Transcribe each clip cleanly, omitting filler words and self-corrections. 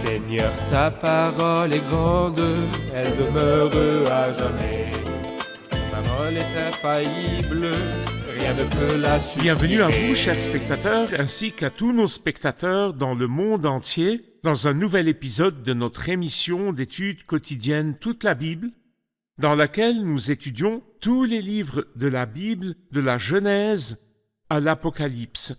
Seigneur, ta parole est grande, elle demeure à jamais. Ta parole est infaillible, rien ne peut la supprimer. Bienvenue à vous, chers spectateurs, ainsi qu'à tous nos spectateurs dans le monde entier, dans un nouvel épisode de notre émission d'études quotidiennes Toute la Bible, dans laquelle nous étudions tous les livres de la Bible, de la Genèse à l'Apocalypse.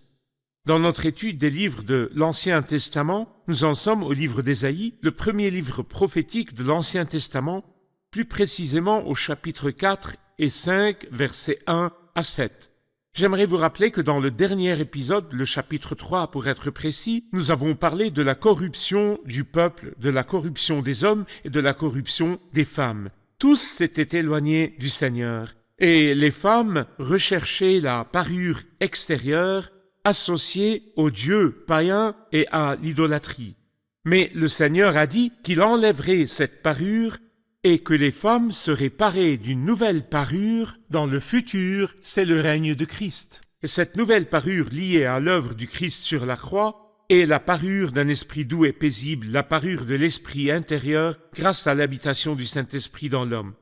Dans notre étude des livres de l'Ancien Testament, nous en sommes au livre d'Ésaïe, le premier livre prophétique de l'Ancien Testament, plus précisément au chapitre 4 et 5, versets 1 à 7. J'aimerais vous rappeler que dans le dernier épisode, le chapitre 3 pour être précis, nous avons parlé de la corruption du peuple, de la corruption des hommes et de la corruption des femmes. Tous s'étaient éloignés du Seigneur, et les femmes recherchaient la parure extérieure associée aux dieux païens et à l'idolâtrie. Mais le Seigneur a dit qu'il enlèverait cette parure et que les femmes seraient parées d'une nouvelle parure dans le futur, c'est le règne de Christ. Et cette nouvelle parure liée à l'œuvre du Christ sur la croix est la parure d'un esprit doux et paisible, la parure de l'esprit intérieur grâce à l'habitation du Saint-Esprit dans l'homme.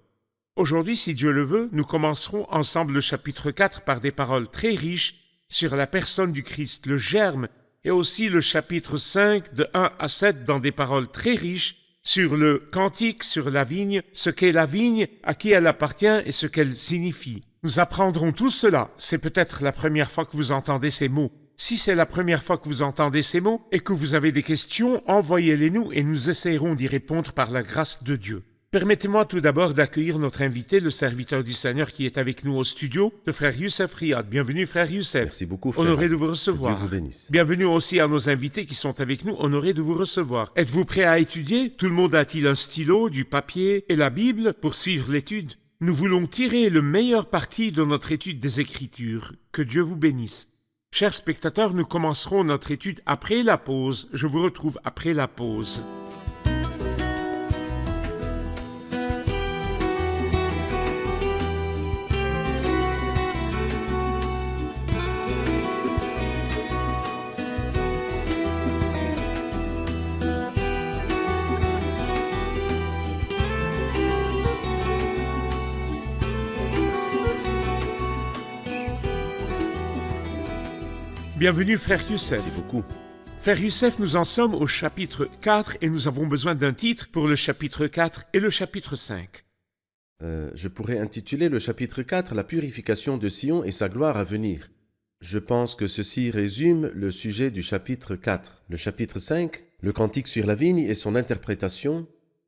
Aujourd'hui, si Dieu le veut, nous commencerons ensemble le chapitre 4 par des paroles très riches sur la personne du Christ, le germe, et aussi le chapitre 5 de 1 à 7 dans des paroles très riches sur le cantique sur la vigne, ce qu'est la vigne, à qui elle appartient et ce qu'elle signifie. Nous apprendrons tout cela. C'est peut-être la première fois que vous entendez ces mots. Si c'est la première fois que vous entendez ces mots et que vous avez des questions, envoyez-les-nous et nous essayerons d'y répondre par la grâce de Dieu. Permettez-moi tout d'abord d'accueillir notre invité, le serviteur du Seigneur qui est avec nous au studio, le frère Youssef Riyad. Bienvenue, frère Youssef. Merci beaucoup, frère. Honoré de vous recevoir. Que Dieu vous bénisse. Bienvenue aussi à nos invités qui sont avec nous, honorés de vous recevoir. Êtes-vous prêts à étudier? Tout le monde a-t-il un stylo, du papier et la Bible pour suivre l'étude? Nous voulons tirer le meilleur parti de notre étude des Écritures. Que Dieu vous bénisse. Chers spectateurs, nous commencerons notre étude après la pause. Je vous retrouve après la pause. Bienvenue, frère Youssef. Merci beaucoup. Frère Youssef, nous en sommes au chapitre 4 et nous avons besoin d'un titre pour le chapitre 4 et le chapitre 5. Je pourrais intituler le chapitre 4 « La purification de Sion et sa gloire à venir ». Je pense que ceci résume le sujet du chapitre 4. Le chapitre 5, le cantique sur la vigne et son interprétation,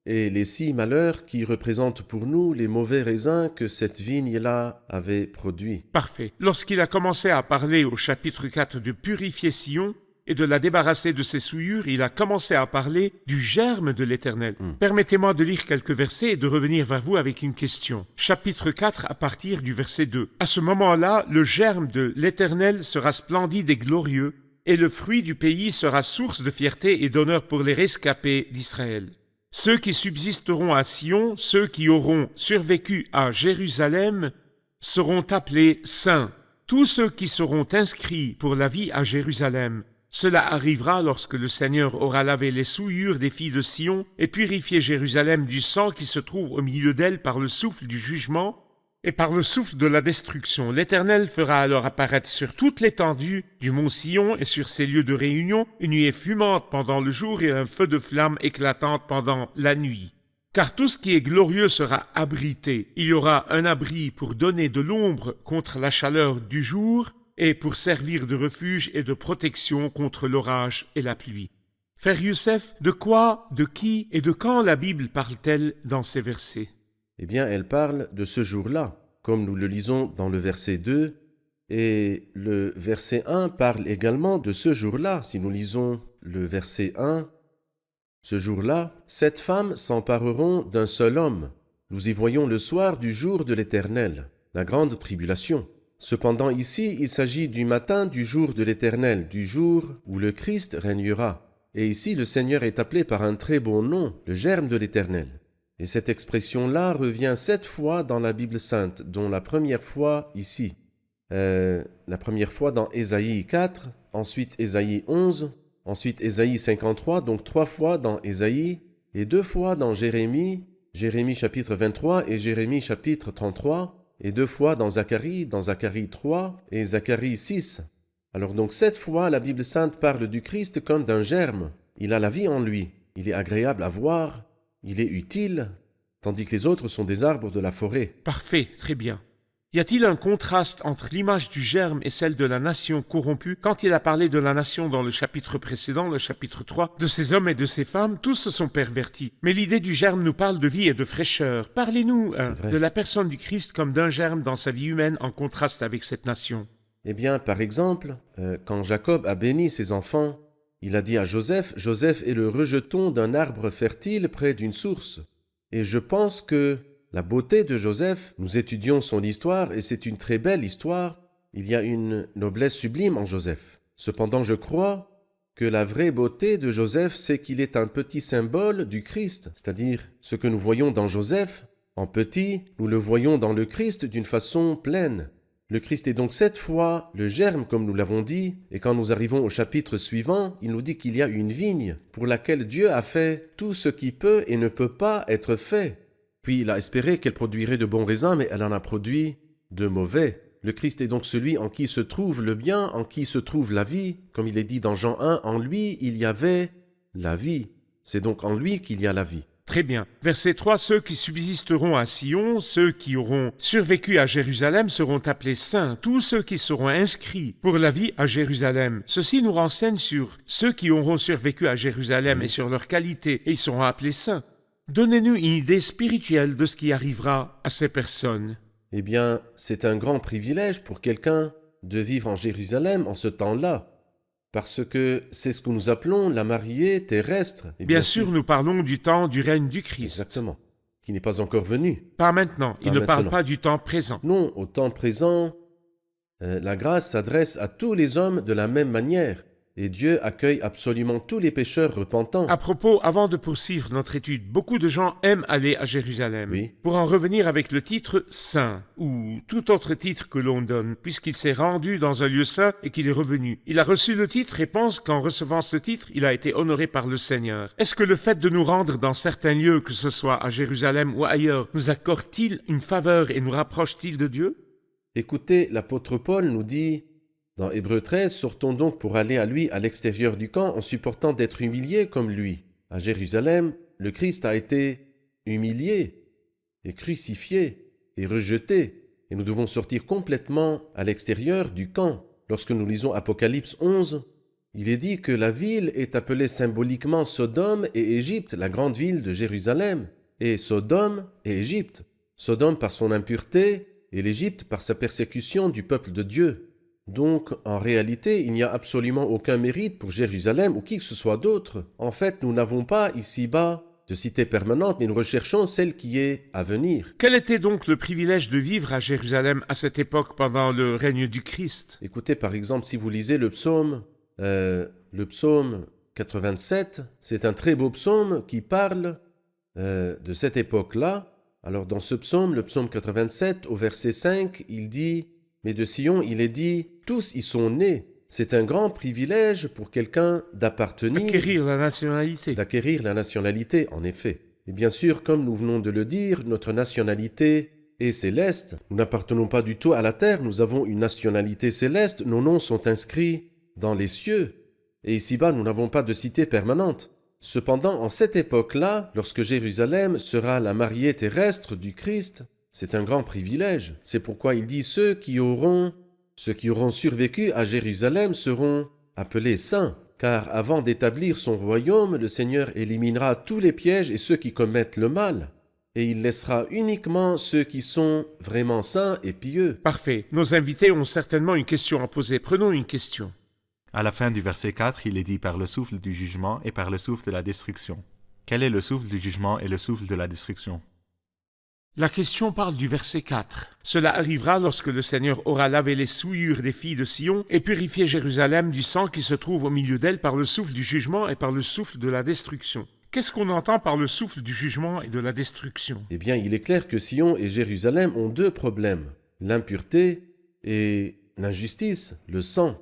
et les 6 malheurs qui représentent pour nous les mauvais raisins que cette vigne-là avait produits. Parfait. Lorsqu'il a commencé à parler au chapitre 4 de purifier Sion et de la débarrasser de ses souillures, il a commencé à parler du germe de l'Éternel. Permettez-moi de lire quelques versets et de revenir vers vous avec une question. Chapitre 4 à partir du verset 2. À ce moment-là, le germe de l'Éternel sera splendide et glorieux, et le fruit du pays sera source de fierté et d'honneur pour les rescapés d'Israël. Ceux qui subsisteront à Sion, ceux qui auront survécu à Jérusalem, seront appelés saints. Tous ceux qui seront inscrits pour la vie à Jérusalem. Cela arrivera lorsque le Seigneur aura lavé les souillures des filles de Sion et purifié Jérusalem du sang qui se trouve au milieu d'elle par le souffle du jugement et par le souffle de la destruction. L'Éternel fera alors apparaître sur toute l'étendue du mont Sion et sur ses lieux de réunion une nuée fumante pendant le jour et un feu de flamme éclatante pendant la nuit. Car tout ce qui est glorieux sera abrité. Il y aura un abri pour donner de l'ombre contre la chaleur du jour et pour servir de refuge et de protection contre l'orage et la pluie. Frère Youssef, de quoi, de qui et de quand la Bible parle-t-elle dans ces versets? Eh bien, elle parle de ce jour-là, comme nous le lisons dans le verset 2, et le verset 1 parle également de ce jour-là. Si nous lisons le verset 1, ce jour-là, 7 femmes s'empareront d'un seul homme. Nous y voyons le soir du jour de l'Éternel, la grande tribulation. Cependant ici, il s'agit du matin du jour de l'Éternel, du jour où le Christ régnera. Et ici, le Seigneur est appelé par un très bon nom, le germe de l'Éternel. Et cette expression-là revient 7 fois dans la Bible sainte, dont la première fois ici. La première fois dans Ésaïe 4, ensuite Ésaïe 11, ensuite Ésaïe 53, donc 3 fois dans Ésaïe, et 2 fois dans Jérémie, Jérémie chapitre 23 et Jérémie chapitre 33, et 2 fois dans Zacharie 3 et Zacharie 6. Alors donc 7 fois la Bible sainte parle du Christ comme d'un germe. Il a la vie en lui, il est agréable à voir, il est utile, tandis que les autres sont des arbres de la forêt. Parfait, très bien. Y a-t-il un contraste entre l'image du germe et celle de la nation corrompue? Quand il a parlé de la nation dans le chapitre précédent, le chapitre 3, de ces hommes et de ces femmes, tous se sont pervertis. Mais l'idée du germe nous parle de vie et de fraîcheur. Parlez-nous de la personne du Christ comme d'un germe dans sa vie humaine en contraste avec cette nation. Eh bien, par exemple, quand Jacob a béni ses enfants, il a dit à Joseph, « Joseph est le rejeton d'un arbre fertile près d'une source. » Et je pense que la beauté de Joseph, nous étudions son histoire et c'est une très belle histoire. Il y a une noblesse sublime en Joseph. Cependant, je crois que la vraie beauté de Joseph, c'est qu'il est un petit symbole du Christ. C'est-à-dire, ce que nous voyons dans Joseph, en petit, nous le voyons dans le Christ d'une façon pleine. Le Christ est donc 7 fois le germe, comme nous l'avons dit, et quand nous arrivons au chapitre suivant, il nous dit qu'il y a une vigne pour laquelle Dieu a fait tout ce qui peut et ne peut pas être fait. Puis il a espéré qu'elle produirait de bons raisins, mais elle en a produit de mauvais. Le Christ est donc celui en qui se trouve le bien, en qui se trouve la vie. Comme il est dit dans Jean 1, en lui il y avait la vie. C'est donc en lui qu'il y a la vie. Très bien. Verset 3, ceux qui subsisteront à Sion, ceux qui auront survécu à Jérusalem seront appelés saints, tous ceux qui seront inscrits pour la vie à Jérusalem. Ceci nous renseigne sur ceux qui auront survécu à Jérusalem et sur leur qualité, et ils seront appelés saints. Donnez-nous une idée spirituelle de ce qui arrivera à ces personnes. Eh bien, c'est un grand privilège pour quelqu'un de vivre en Jérusalem en ce temps-là, parce que c'est ce que nous appelons la mariée terrestre. Et bien sûr, nous parlons du temps du règne du Christ. Exactement, qui n'est pas encore venu. Pas maintenant, il ne parle pas du temps présent. Non, au temps présent, la grâce s'adresse à tous les hommes de la même manière. Et Dieu accueille absolument tous les pécheurs repentants. À propos, avant de poursuivre notre étude, beaucoup de gens aiment aller à Jérusalem. Oui. Pour en revenir avec le titre saint, ou tout autre titre que l'on donne, puisqu'il s'est rendu dans un lieu saint et qu'il est revenu. Il a reçu le titre et pense qu'en recevant ce titre, il a été honoré par le Seigneur. Est-ce que le fait de nous rendre dans certains lieux, que ce soit à Jérusalem ou ailleurs, nous accorde-t-il une faveur et nous rapproche-t-il de Dieu? Écoutez, l'apôtre Paul nous dit dans Hébreux 13, « Sortons donc pour aller à lui à l'extérieur du camp en supportant d'être humiliés comme lui. » À Jérusalem, le Christ a été humilié et crucifié et rejeté. Et nous devons sortir complètement à l'extérieur du camp. Lorsque nous lisons Apocalypse 11, il est dit que la ville est appelée symboliquement Sodome et Égypte, la grande ville de Jérusalem. Et Sodome et Égypte. Sodome par son impureté et l'Égypte par sa persécution du peuple de Dieu. Donc, en réalité, il n'y a absolument aucun mérite pour Jérusalem ou qui que ce soit d'autre. En fait, nous n'avons pas ici-bas de cité permanente, mais nous recherchons celle qui est à venir. Quel était donc le privilège de vivre à Jérusalem à cette époque pendant le règne du Christ? Écoutez, par exemple, si vous lisez le psaume 87, c'est un très beau psaume qui parle de cette époque-là. Alors, dans ce psaume, le psaume 87, au verset 5, il dit... Mais de Sion, il est dit, tous y sont nés. C'est un grand privilège pour quelqu'un d'appartenir... D'acquérir la nationalité. D'acquérir la nationalité, en effet. Et bien sûr, comme nous venons de le dire, notre nationalité est céleste. Nous n'appartenons pas du tout à la terre, nous avons une nationalité céleste. Nos noms sont inscrits dans les cieux. Et ici-bas, nous n'avons pas de cité permanente. Cependant, en cette époque-là, lorsque Jérusalem sera la mariée terrestre du Christ... C'est un grand privilège. C'est pourquoi il dit ceux qui auront survécu à Jérusalem seront appelés saints. Car avant d'établir son royaume, le Seigneur éliminera tous les pièges et ceux qui commettent le mal. Et il laissera uniquement ceux qui sont vraiment saints et pieux. Parfait. Nos invités ont certainement une question à poser. Prenons une question. À la fin du verset 4, il est dit par le souffle du jugement et par le souffle de la destruction. Quel est le souffle du jugement et le souffle de la destruction? La question parle du verset 4. Cela arrivera lorsque le Seigneur aura lavé les souillures des filles de Sion et purifié Jérusalem du sang qui se trouve au milieu d'elle par le souffle du jugement et par le souffle de la destruction. Qu'est-ce qu'on entend par le souffle du jugement et de la destruction? Eh bien, il est clair que Sion et Jérusalem ont deux problèmes, l'impureté et l'injustice, le sang.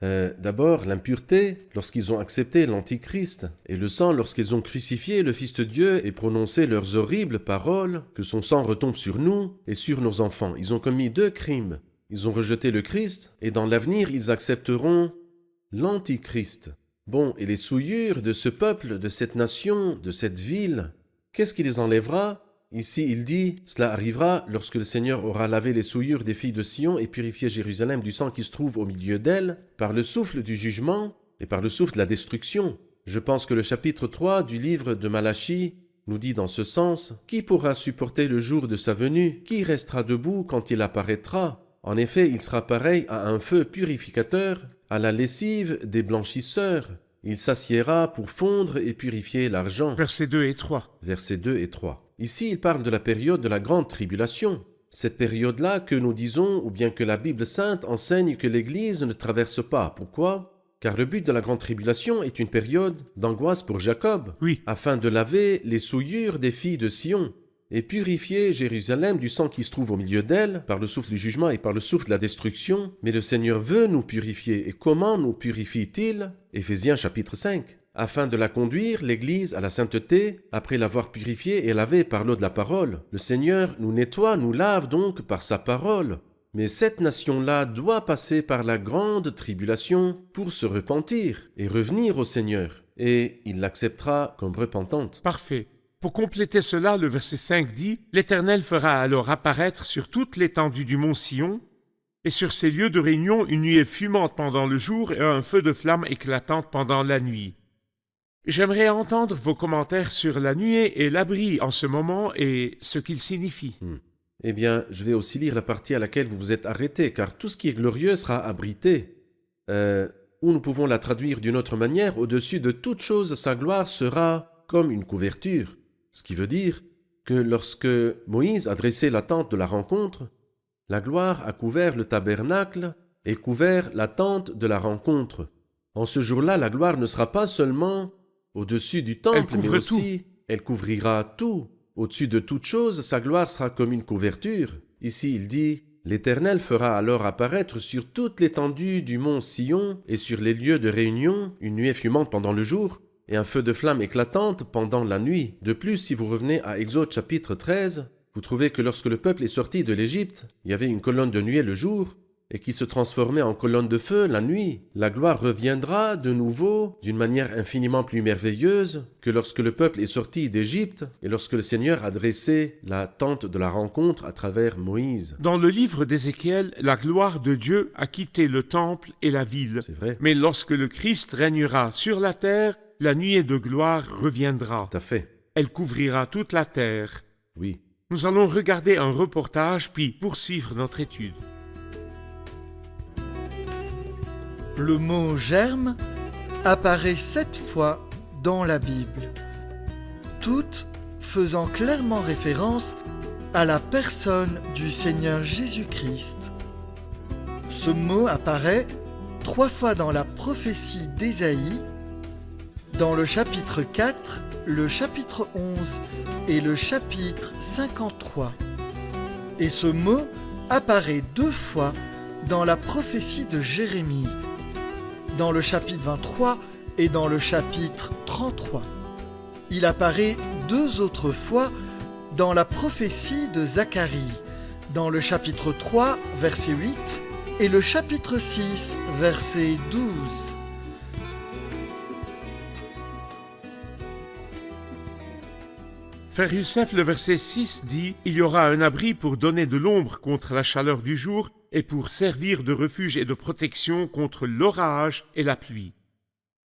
D'abord, l'impureté lorsqu'ils ont accepté l'Antichrist, et le sang lorsqu'ils ont crucifié le Fils de Dieu et prononcé leurs horribles paroles, que son sang retombe sur nous et sur nos enfants. Ils ont commis 2 crimes. Ils ont rejeté le Christ, et dans l'avenir, ils accepteront l'Antichrist. Bon, et les souillures de ce peuple, de cette nation, de cette ville, qu'est-ce qui les enlèvera ? Ici, il dit, cela arrivera lorsque le Seigneur aura lavé les souillures des filles de Sion et purifié Jérusalem du sang qui se trouve au milieu d'elle, par le souffle du jugement et par le souffle de la destruction. Je pense que le chapitre 3 du livre de Malachie nous dit dans ce sens, « Qui pourra supporter le jour de sa venue? Qui restera debout quand il apparaîtra? En effet, il sera pareil à un feu purificateur, à la lessive des blanchisseurs. Il s'assiera pour fondre et purifier l'argent. » Versets 2 et 3. Versets 2 et 3. Ici, il parle de la période de la grande tribulation. Cette période-là que nous disons, ou bien que la Bible sainte enseigne que l'Église ne traverse pas. Pourquoi ? Car le but de la grande tribulation est une période d'angoisse pour Jacob, Oui. afin de laver les souillures des filles de Sion et purifier Jérusalem du sang qui se trouve au milieu d'elle, par le souffle du jugement et par le souffle de la destruction. Mais le Seigneur veut nous purifier. Et comment nous purifie-t-il ? Éphésiens chapitre 5. Afin de la conduire, l'Église, à la sainteté, après l'avoir purifiée et lavée par l'eau de la parole. Le Seigneur nous nettoie, nous lave donc par sa parole. Mais cette nation-là doit passer par la grande tribulation pour se repentir et revenir au Seigneur. Et il l'acceptera comme repentante. Parfait. Pour compléter cela, le verset 5 dit « L'Éternel fera alors apparaître sur toute l'étendue du mont Sion et sur ses lieux de réunion une nuée fumante pendant le jour et un feu de flamme éclatante pendant la nuit. » J'aimerais entendre vos commentaires sur la nuée et l'abri en ce moment et ce qu'il signifie. Eh bien, je vais aussi lire la partie à laquelle vous vous êtes arrêté, car tout ce qui est glorieux sera abrité. Ou nous pouvons la traduire d'une autre manière, au-dessus de toute chose, sa gloire sera comme une couverture. Ce qui veut dire que lorsque Moïse a dressé la tente de la rencontre, la gloire a couvert le tabernacle et couvert la tente de la rencontre. En ce jour-là, la gloire ne sera pas seulement au-dessus du temple, mais aussi elle couvrira tout. Au-dessus de toute chose, sa gloire sera comme une couverture. Ici, il dit « L'Éternel fera alors apparaître sur toute l'étendue du mont Sion et sur les lieux de réunion une nuée fumante pendant le jour et un feu de flamme éclatante pendant la nuit. » De plus, si vous revenez à Exode chapitre 13, vous trouvez que lorsque le peuple est sorti de l'Égypte, il y avait une colonne de nuée le jour et qui se transformait en colonne de feu la nuit. La gloire reviendra de nouveau d'une manière infiniment plus merveilleuse que lorsque le peuple est sorti d'Égypte et lorsque le Seigneur a dressé la tente de la rencontre à travers Moïse. Dans le livre d'Ézéchiel, la gloire de Dieu a quitté le temple et la ville. C'est vrai. Mais lorsque le Christ régnera sur la terre, la nuée de gloire reviendra. Tout à fait. Elle couvrira toute la terre. Oui. Nous allons regarder un reportage puis poursuivre notre étude. Le mot « germe » apparaît 7 fois dans la Bible, toutes faisant clairement référence à la personne du Seigneur Jésus-Christ. Ce mot apparaît 3 fois dans la prophétie d'Ésaïe, dans le chapitre 4, le chapitre 11 et le chapitre 53. Et ce mot apparaît 2 fois dans la prophétie de Jérémie, dans le chapitre 23 et dans le chapitre 33. Il apparaît 2 autres fois dans la prophétie de Zacharie, dans le chapitre 3, verset 8, et le chapitre 6, verset 12. Frère Youssef, le verset 6 dit « Il y aura un abri pour donner de l'ombre contre la chaleur du jour et pour servir de refuge et de protection contre l'orage et la pluie. »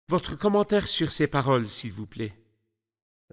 Votre commentaire sur ces paroles, s'il vous plaît.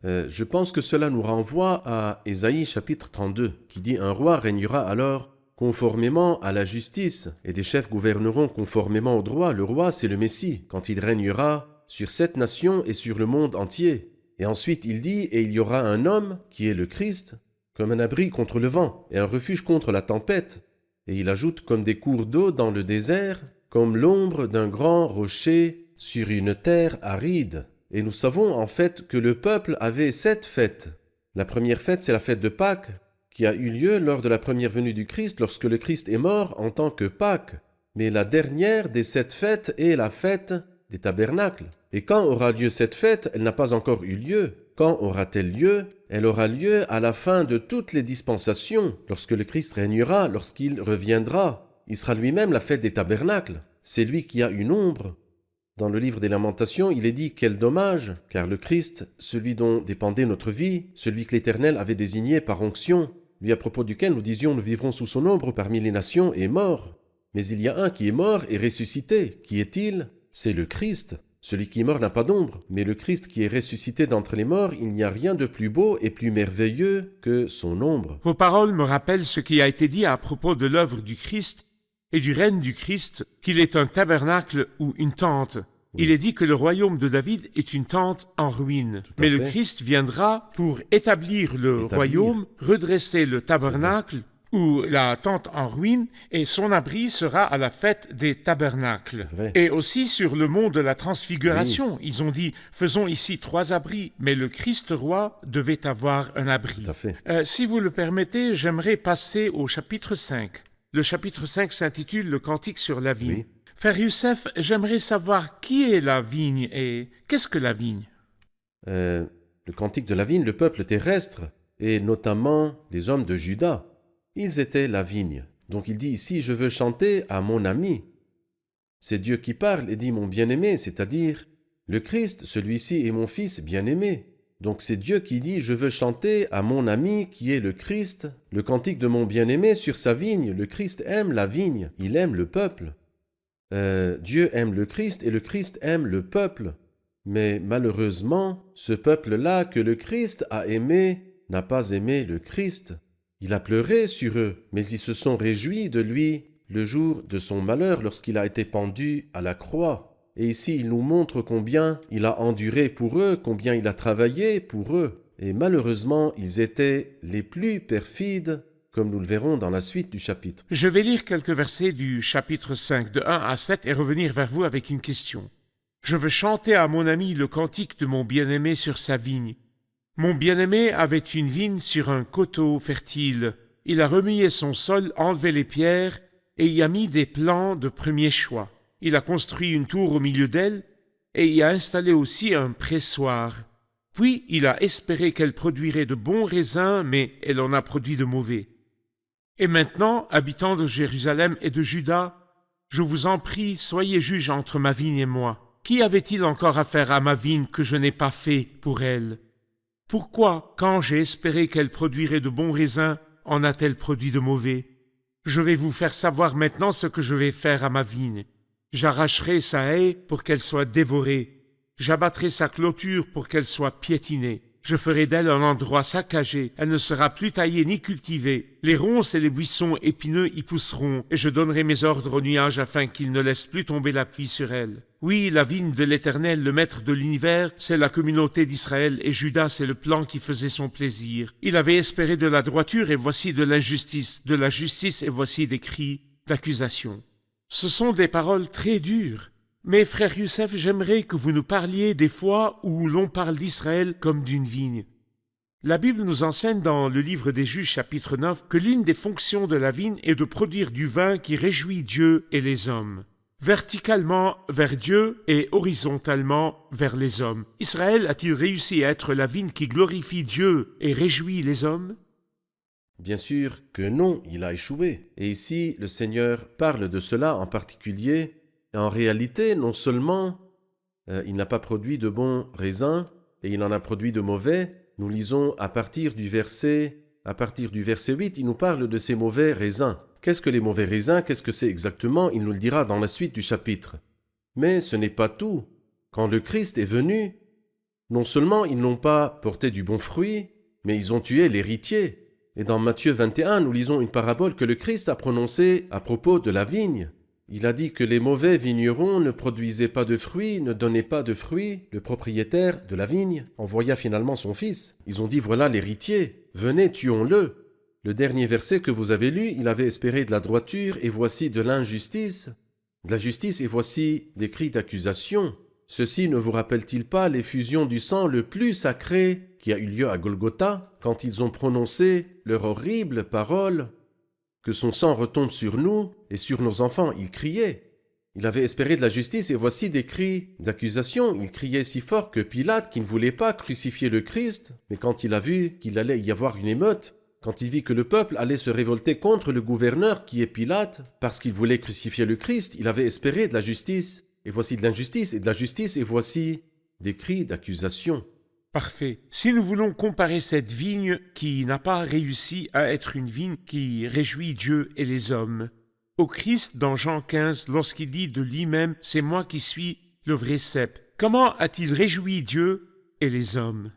Je pense que cela nous renvoie à Ésaïe chapitre 32, qui dit « Un roi régnera alors conformément à la justice, et des chefs gouverneront conformément au droit. » Le roi, c'est le Messie, quand il régnera sur cette nation et sur le monde entier. Et ensuite il dit « Et il y aura un homme, qui est le Christ, comme un abri contre le vent, et un refuge contre la tempête. » Et il ajoute « Comme des cours d'eau dans le désert, comme l'ombre d'un grand rocher sur une terre aride. » Et nous savons en fait que le peuple avait 7 fêtes. La première fête, c'est la fête de Pâques, qui a eu lieu lors de la première venue du Christ, lorsque le Christ est mort en tant que Pâques. Mais la dernière des 7 fêtes est la fête des tabernacles. Et quand aura lieu cette fête, elle n'a pas encore eu lieu. Quand aura-t-elle lieu? Elle aura lieu à la fin de toutes les dispensations, lorsque le Christ régnera, lorsqu'il reviendra. Il sera lui-même la fête des tabernacles. C'est lui qui a une ombre. Dans le livre des Lamentations, il est dit « Quel dommage !» car le Christ, celui dont dépendait notre vie, celui que l'Éternel avait désigné par onction, lui à propos duquel nous disions « Nous vivrons sous son ombre parmi les nations » est mort. Mais il y a un qui est mort et ressuscité. Qui est-il? C'est le Christ. Celui qui est mort n'a pas d'ombre, mais le Christ qui est ressuscité d'entre les morts, il n'y a rien de plus beau et plus merveilleux que son ombre. Vos paroles me rappellent ce qui a été dit à propos de l'œuvre du Christ et du règne du Christ, qu'il est un tabernacle ou une tente. Il est dit que le royaume de David est une tente en ruine. Mais le Christ viendra pour établir le royaume, redresser le tabernacle ou la tente en ruine, et son abri sera à la fête des tabernacles. Et aussi sur le mont de la transfiguration, oui. Ils ont dit, faisons ici 3 abris, mais le Christ roi devait avoir un abri. Si vous le permettez, j'aimerais passer au chapitre 5. Le chapitre 5 s'intitule « Le cantique sur la vigne ». Oui. Frère Youssef, j'aimerais savoir qui est la vigne et qu'est-ce que la vigne? Le cantique de la vigne, le peuple terrestre, et notamment les hommes de Juda. Ils étaient la vigne. Donc il dit ici, je veux chanter à mon ami. C'est Dieu qui parle et dit mon bien-aimé, c'est-à-dire le Christ, celui-ci est mon fils bien-aimé. Donc c'est Dieu qui dit, je veux chanter à mon ami qui est le Christ, le cantique de mon bien-aimé sur sa vigne. Le Christ aime la vigne, il aime le peuple. Dieu aime le Christ et le Christ aime le peuple. Mais malheureusement, ce peuple-là que le Christ a aimé n'a pas aimé le Christ. Il a pleuré sur eux, mais ils se sont réjouis de lui le jour de son malheur lorsqu'il a été pendu à la croix. Et ici, il nous montre combien il a enduré pour eux, combien il a travaillé pour eux. Et malheureusement, ils étaient les plus perfides, comme nous le verrons dans la suite du chapitre. Je vais lire quelques versets du chapitre 5, de 1 à 7, et revenir vers vous avec une question. Je veux chanter à mon ami le cantique de mon bien-aimé sur sa vigne. Mon bien-aimé avait une vigne sur un coteau fertile. Il a remué son sol, enlevé les pierres, et y a mis des plants de premier choix. Il a construit une tour au milieu d'elle, et y a installé aussi un pressoir. Puis il a espéré qu'elle produirait de bons raisins, mais elle en a produit de mauvais. Et maintenant, habitants de Jérusalem et de Juda, je vous en prie, soyez juges entre ma vigne et moi. Qui avait-il encore à faire à ma vigne que je n'ai pas fait pour elle? Pourquoi, quand j'ai espéré qu'elle produirait de bons raisins, en a-t-elle produit de mauvais? Je vais vous faire savoir maintenant ce que je vais faire à ma vigne. J'arracherai sa haie pour qu'elle soit dévorée. J'abattrai sa clôture pour qu'elle soit piétinée. Je ferai d'elle un endroit saccagé. Elle ne sera plus taillée ni cultivée. Les ronces et les buissons épineux y pousseront, et je donnerai mes ordres aux nuages afin qu'ils ne laissent plus tomber la pluie sur elle. Oui, la vigne de l'Éternel, le maître de l'univers, c'est la communauté d'Israël, et Juda, c'est le plan qui faisait son plaisir. Il avait espéré de la droiture, et voici de l'injustice, de la justice, et voici des cris d'accusation. Ce sont des paroles très dures. Mais frère Youssef, j'aimerais que vous nous parliez des fois où l'on parle d'Israël comme d'une vigne. La Bible nous enseigne dans le livre des Juges chapitre 9 que l'une des fonctions de la vigne est de produire du vin qui réjouit Dieu et les hommes. Verticalement vers Dieu et horizontalement vers les hommes. Israël a-t-il réussi à être la vigne qui glorifie Dieu et réjouit les hommes? Bien sûr que non, il a échoué. Et ici, le Seigneur parle de cela en particulier. En réalité, non seulement il n'a pas produit de bons raisins et il en a produit de mauvais, nous lisons à partir du verset 8, il nous parle de ces mauvais raisins. Qu'est-ce que les mauvais raisins? Qu'est-ce que c'est exactement? Il nous le dira dans la suite du chapitre. Mais ce n'est pas tout. Quand le Christ est venu, non seulement ils n'ont pas porté du bon fruit, mais ils ont tué l'héritier. Et dans Matthieu 21, nous lisons une parabole que le Christ a prononcée à propos de la vigne. Il a dit que les mauvais vignerons ne produisaient pas de fruits, ne donnaient pas de fruits. Le propriétaire de la vigne envoya finalement son fils. Ils ont dit, voilà l'héritier, venez, tuons-le. Le dernier verset que vous avez lu, il avait espéré de la droiture, et voici de l'injustice. De la justice, et voici des cris d'accusation. Ceci ne vous rappelle-t-il pas l'effusion du sang le plus sacré qui a eu lieu à Golgotha, quand ils ont prononcé leur horrible parole? Que son sang retombe sur nous, et sur nos enfants. Il criait. Il avait espéré de la justice et voici des cris d'accusation. Il criait si fort que Pilate, qui ne voulait pas crucifier le Christ, mais quand il a vu qu'il allait y avoir une émeute, quand il vit que le peuple allait se révolter contre le gouverneur qui est Pilate, parce qu'il voulait crucifier le Christ, il avait espéré de la justice. Et voici de l'injustice et de la justice et voici des cris d'accusation. Parfait. Si nous voulons comparer cette vigne qui n'a pas réussi à être une vigne qui réjouit Dieu et les hommes, au Christ dans Jean 15, lorsqu'il dit de lui-même « C'est moi qui suis le vrai cep », comment a-t-il réjoui Dieu et les hommes?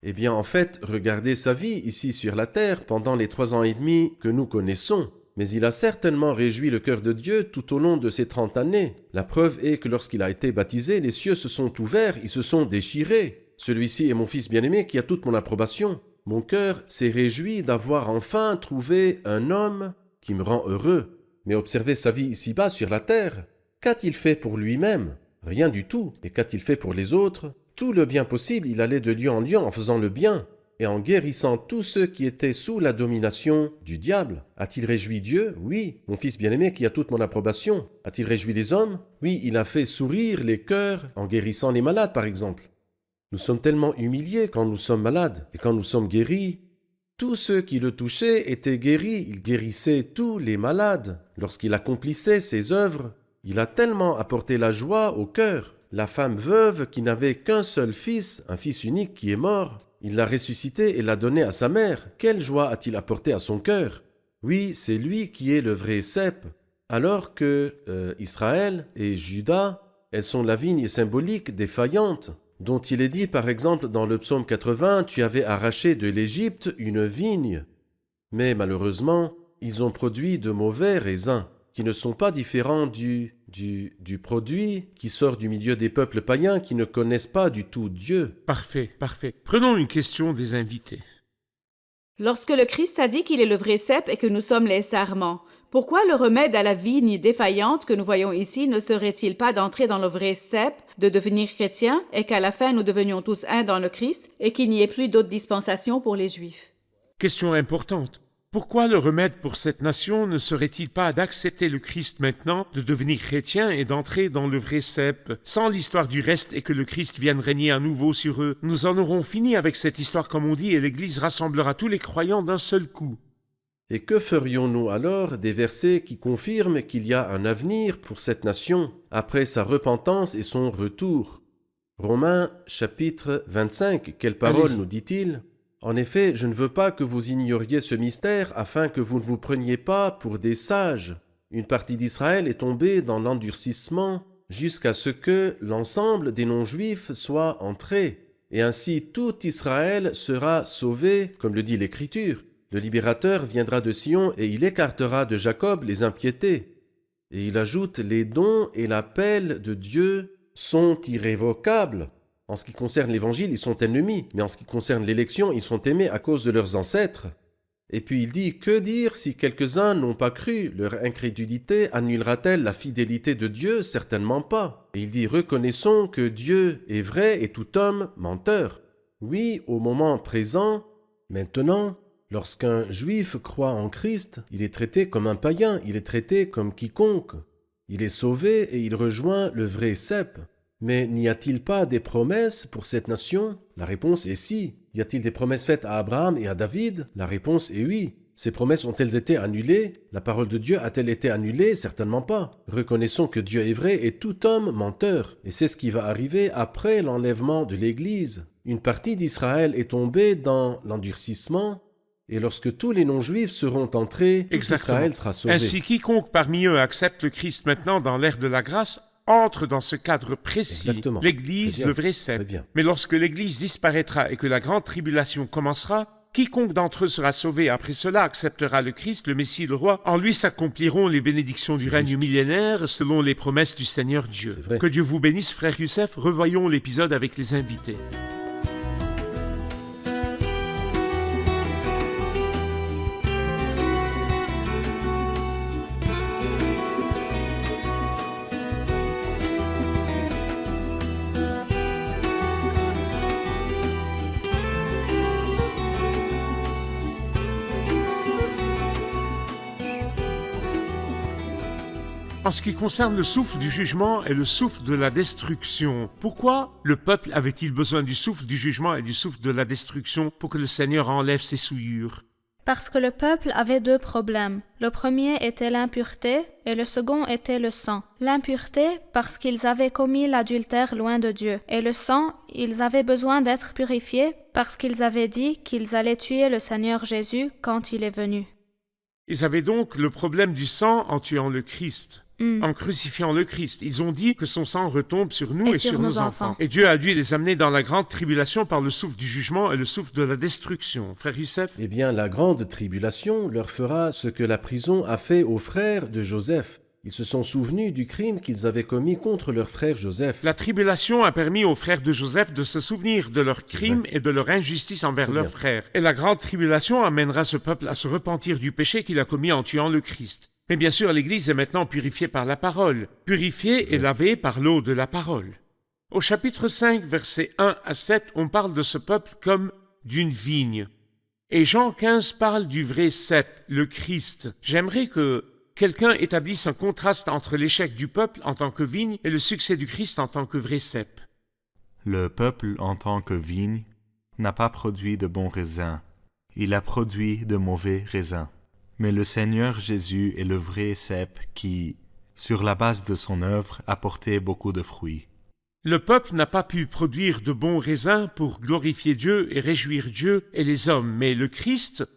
Eh bien, en fait, regardez sa vie ici sur la terre pendant les 3 ans et demi que nous connaissons. Mais il a certainement réjoui le cœur de Dieu tout au long de ces 30 années. La preuve est que lorsqu'il a été baptisé, les cieux se sont ouverts, ils se sont déchirés. Celui-ci est mon fils bien-aimé qui a toute mon approbation. Mon cœur s'est réjoui d'avoir enfin trouvé un homme qui me rend heureux. Mais observez sa vie ici-bas sur la terre. Qu'a-t-il fait pour lui-même? Rien du tout. Et qu'a-t-il fait pour les autres? Tout le bien possible, il allait de lieu en lieu en faisant le bien et en guérissant tous ceux qui étaient sous la domination du diable. A-t-il réjoui Dieu? Oui, mon fils bien-aimé qui a toute mon approbation. A-t-il réjoui les hommes? Oui, il a fait sourire les cœurs en guérissant les malades, par exemple. Nous sommes tellement humiliés quand nous sommes malades et quand nous sommes guéris. Tous ceux qui le touchaient étaient guéris, il guérissait tous les malades. Lorsqu'il accomplissait ses œuvres, il a tellement apporté la joie au cœur. La femme veuve qui n'avait qu'un seul fils, un fils unique qui est mort, il l'a ressuscité et l'a donné à sa mère. Quelle joie a-t-il apporté à son cœur? Oui, c'est lui qui est le vrai cep. Alors que Israël et Juda, elles sont la vigne symbolique défaillante, dont il est dit par exemple dans le psaume 80, « Tu avais arraché de l'Égypte une vigne ». Mais malheureusement, ils ont produit de mauvais raisins, qui ne sont pas différents du produit qui sort du milieu des peuples païens qui ne connaissent pas du tout Dieu. Parfait, parfait. Prenons une question des invités. Lorsque le Christ a dit qu'il est le vrai cep et que nous sommes les sarments, pourquoi le remède à la vigne défaillante que nous voyons ici ne serait-il pas d'entrer dans le vrai cep, de devenir chrétien et qu'à la fin nous devenions tous un dans le Christ et qu'il n'y ait plus d'autres dispensations pour les Juifs? Question importante. Pourquoi le remède pour cette nation ne serait-il pas d'accepter le Christ maintenant, de devenir chrétien et d'entrer dans le vrai cep, sans l'histoire du reste et que le Christ vienne régner à nouveau sur eux? Nous en aurons fini avec cette histoire comme on dit et l'Église rassemblera tous les croyants d'un seul coup. Et que ferions-nous alors des versets qui confirment qu'il y a un avenir pour cette nation après sa repentance et son retour? Romains chapitre 25, quelle parole Allez-y. nous dit-il? En effet, je ne veux pas que vous ignoriez ce mystère afin que vous ne vous preniez pas pour des sages. Une partie d'Israël est tombée dans l'endurcissement jusqu'à ce que l'ensemble des non-juifs soit entré. Et ainsi tout Israël sera sauvé, comme le dit l'Écriture. Le libérateur viendra de Sion et il écartera de Jacob les impiétés. Et il ajoute, les dons et l'appel de Dieu sont irrévocables. En ce qui concerne l'Évangile, ils sont ennemis, mais en ce qui concerne l'élection, ils sont aimés à cause de leurs ancêtres. Et puis il dit, que dire si quelques-uns n'ont pas cru? Leur incrédulité annulera-t-elle la fidélité de Dieu? Certainement pas. Et il dit, reconnaissons que Dieu est vrai et tout homme menteur. Oui, au moment présent, maintenant, lorsqu'un juif croit en Christ, il est traité comme un païen, il est traité comme quiconque. Il est sauvé et il rejoint le vrai cep. Mais n'y a-t-il pas des promesses pour cette nation? La réponse est si. Y a-t-il des promesses faites à Abraham et à David? La réponse est oui. Ces promesses ont-elles été annulées? La parole de Dieu a-t-elle été annulée? Certainement pas. Reconnaissons que Dieu est vrai et tout homme menteur. Et c'est ce qui va arriver après l'enlèvement de l'Église. Une partie d'Israël est tombée dans l'endurcissement, et lorsque tous les non-juifs seront entrés, tout Israël sera sauvé. Ainsi, quiconque parmi eux accepte le Christ maintenant dans l'ère de la grâce entre dans ce cadre précis, Exactement. l'Église, le vrai cep. Mais lorsque l'Église disparaîtra et que la grande tribulation commencera, quiconque d'entre eux sera sauvé après cela acceptera le Christ, le Messie, le Roi. En lui s'accompliront les bénédictions du règne millénaire selon les promesses du Seigneur Dieu. Que Dieu vous bénisse, frère Youssef. Revoyons l'épisode avec les invités. En ce qui concerne le souffle du jugement et le souffle de la destruction, pourquoi le peuple avait-il besoin du souffle du jugement et du souffle de la destruction pour que le Seigneur enlève ses souillures? Parce que le peuple avait deux problèmes. Le premier était l'impureté et le second était le sang. L'impureté parce qu'ils avaient commis l'adultère loin de Dieu. Et le sang, ils avaient besoin d'être purifiés parce qu'ils avaient dit qu'ils allaient tuer le Seigneur Jésus quand il est venu. Ils avaient donc le problème du sang en tuant le Christ. En crucifiant le Christ, ils ont dit que son sang retombe sur nous et sur nos enfants. Et Dieu a dû les amener dans la grande tribulation par le souffle du jugement et le souffle de la destruction. Frère Youssef? Eh bien, la grande tribulation leur fera ce que la prison a fait aux frères de Joseph. Ils se sont souvenus du crime qu'ils avaient commis contre leur frère Joseph. La tribulation a permis aux frères de Joseph de se souvenir de leurs crimes et de leur injustice envers Très leurs bien. frères. Et la grande tribulation amènera ce peuple à se repentir du péché qu'il a commis en tuant le Christ. Mais bien sûr, l'Église est maintenant purifiée par la parole, purifiée et lavée par l'eau de la parole. Au chapitre 5, versets 1 à 7, on parle de ce peuple comme d'une vigne. Et Jean 15 parle du vrai cep, le Christ. J'aimerais que quelqu'un établisse un contraste entre l'échec du peuple en tant que vigne et le succès du Christ en tant que vrai cep. Le peuple, en tant que vigne, n'a pas produit de bons raisins. Il a produit de mauvais raisins. Mais le Seigneur Jésus est le vrai cep qui, sur la base de son œuvre, a porté beaucoup de fruits. Le peuple n'a pas pu produire de bons raisins pour glorifier Dieu et réjouir Dieu et les hommes, mais le Christ,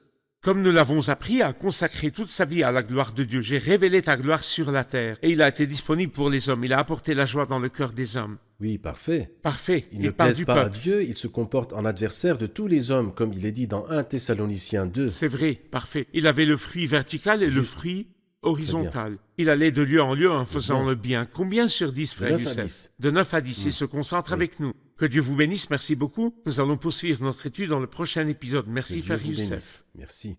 comme nous l'avons appris, a consacré toute sa vie à la gloire de Dieu. J'ai révélé ta gloire sur la terre. Et il a été disponible pour les hommes. Il a apporté la joie dans le cœur des hommes. Oui, parfait. Parfait. Il ne parle plaise du pas à peuple. Dieu, il se comporte en adversaire de tous les hommes, comme il est dit dans 1 Thessaloniciens 2. C'est vrai, parfait. Il avait le fruit vertical et le juste. fruit horizontal. Il allait de lieu en lieu en faisant bien. le bien. Combien sur 10, frère 9 à Youssef? 10. De 9 à 10. Il se concentre avec nous. Que Dieu vous bénisse. Merci beaucoup. Nous allons poursuivre notre étude dans le prochain épisode. Merci, Que Dieu frère vous Youssef. bénisse. Merci.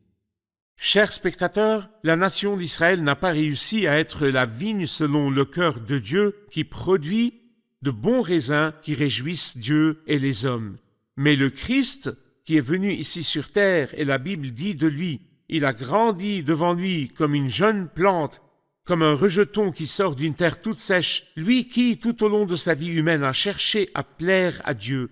Chers spectateurs, la nation d'Israël n'a pas réussi à être la vigne selon le cœur de Dieu qui produit de bons raisins qui réjouissent Dieu et les hommes. Mais le Christ, qui est venu ici sur terre, et la Bible dit de lui, il a grandi devant lui comme une jeune plante, comme un rejeton qui sort d'une terre toute sèche, lui qui, tout au long de sa vie humaine, a cherché à plaire à Dieu.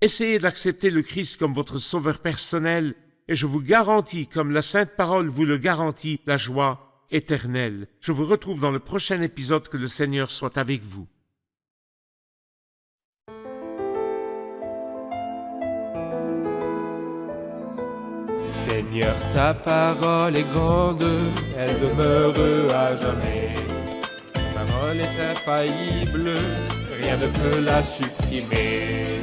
Essayez d'accepter le Christ comme votre sauveur personnel, et je vous garantis, comme la Sainte Parole vous le garantit, la joie éternelle. Je vous retrouve dans le prochain épisode. Que le Seigneur soit avec vous. Seigneur, ta parole est grande, elle demeure à jamais. Ta parole est infaillible, rien ne peut la supprimer.